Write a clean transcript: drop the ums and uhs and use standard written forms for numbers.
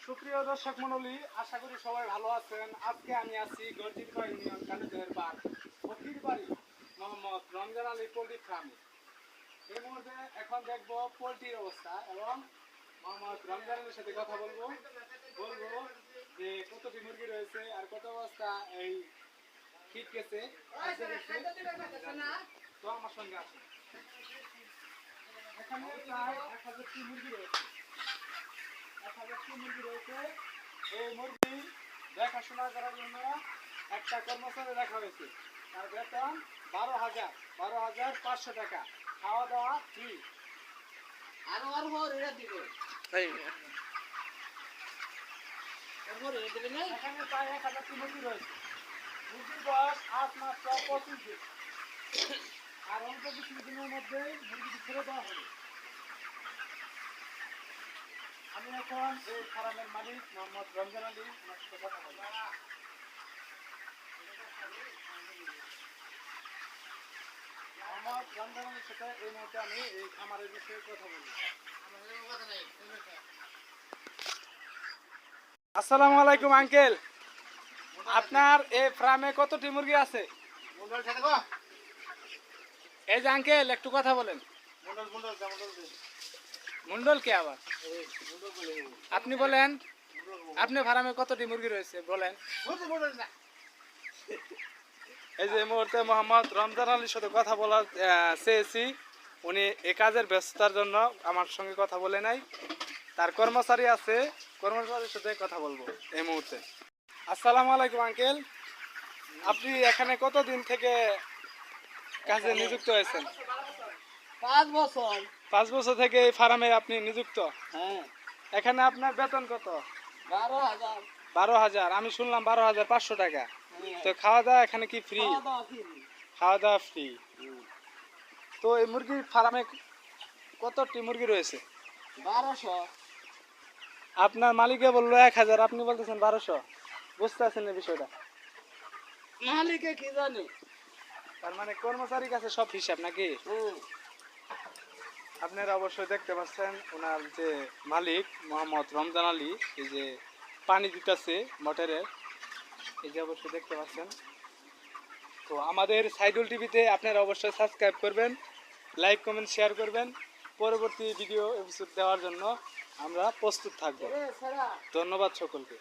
সুপ্রিয় দর্শক মণ্ডলী, আশা করি সবাই ভালো আছেন। আজকে আমি আছি গর্জিত ইউনিয়ন কালীজয়ের পার্ক ফকির বাড়ি মোহাম্মদ রমজান আলী পোল্ট্রি ফার্মে। এই মুহূর্তে এখন দেখবো পোল্ট্রির অবস্থা এবং মোহাম্মদ রমজান আলীর সাথে কথা বলবো যে কতটি মুরগি রয়েছে আর কত অবস্থা এই শীত গেছে তো আমার সঙ্গে আসুন। এখানে প্রায় 1000টি মুরগি রয়েছে। 1000টি মুরগি রয়েছে। এই মুরগি দেখাশোনা করার জন্য একটা কর্মচারী রাখা হয়েছে। তার বেতন 12,500 টাকা, খাওয়া দাওয়া ফ্রি। এখানে প্রায় 1000টি মুরগি রয়েছে। মুরগির বয়স আজ মাত্র 25 দিন। আর অল্প কিছু দিনের মধ্যেই মুরগিটি ছেড়ে দেওয়া হবে। আমি এখন এই ফার্মের মালিক মোহাম্মদ রমজান আলী, ওনার সাথে কথা বলবো। মোহাম্মদ রমজান আলীর সাথে এই মুহূর্তে আমি এই খামারের বিষয়ে কথা বলবো। আসসালামু আলাইকুম আঙ্কেল, আপনার এই ফার্মে কতটি মুরগি আছে? এই যে আঙ্কেল, একটু কথা বলেন। মন্ডল কে আবার? আপনি বলেন, আপনি ফার্মে কতটি মুরগি রয়েছে বলেন। এই যে মুহূর্তে মোহাম্মদ রমজান আলীর সাথে কথা বলার চেয়েছি। উনি এই কাজের ব্যস্ততার জন্য আমার সঙ্গে কথা বলে নাই। তার কর্মচারী আছে, কর্মচারীর সাথে কথা বলবো এই মুহূর্তে। আসসালামু আলাইকুম আঙ্কেল, আপনি এখানে কতদিন থেকে কাজে নিযুক্ত হয়েছেন? 5 বছর। 5 বছর থেকে এই ফার্মে আপনি নিযুক্ত? হ্যাঁ। এখানে আপনার বেতন কত? 12,000। 12,000। আমি শুনলাম 12,500 টাকা। তো খাওয়া দাওয়া এখানে কি ফ্রি? খাওয়া দাওয়া ফ্রি। তো এই মুরগির ফার্মে কতটি মুরগি রয়েছে? 1200। আপনার মালিকে বললো 1000, আপনি বলতেছেন 1200। বুঝতে পারছেন এই বিষয়টা? মালিকে কি জানে? তার মানে কর্মচারীর কাছে সব হিসাব নাকি? আপনারা অবশ্যই দেখতে পাচ্ছেন ওনার যে মালিক মোহাম্মদ রমজান আলী, এই যে পানি দিতেছে মোটরের, এই যে অবশ্যই দেখতে পাচ্ছেন। তো আমাদের সাইদুল টিভিতে আপনারা অবশ্যই সাবস্ক্রাইব করবেন, লাইক কমেন্ট শেয়ার করবেন। পরবর্তী ভিডিও এপিসোড দেওয়ার জন্য আমরা প্রস্তুত থাকব। ধন্যবাদ সকলকে।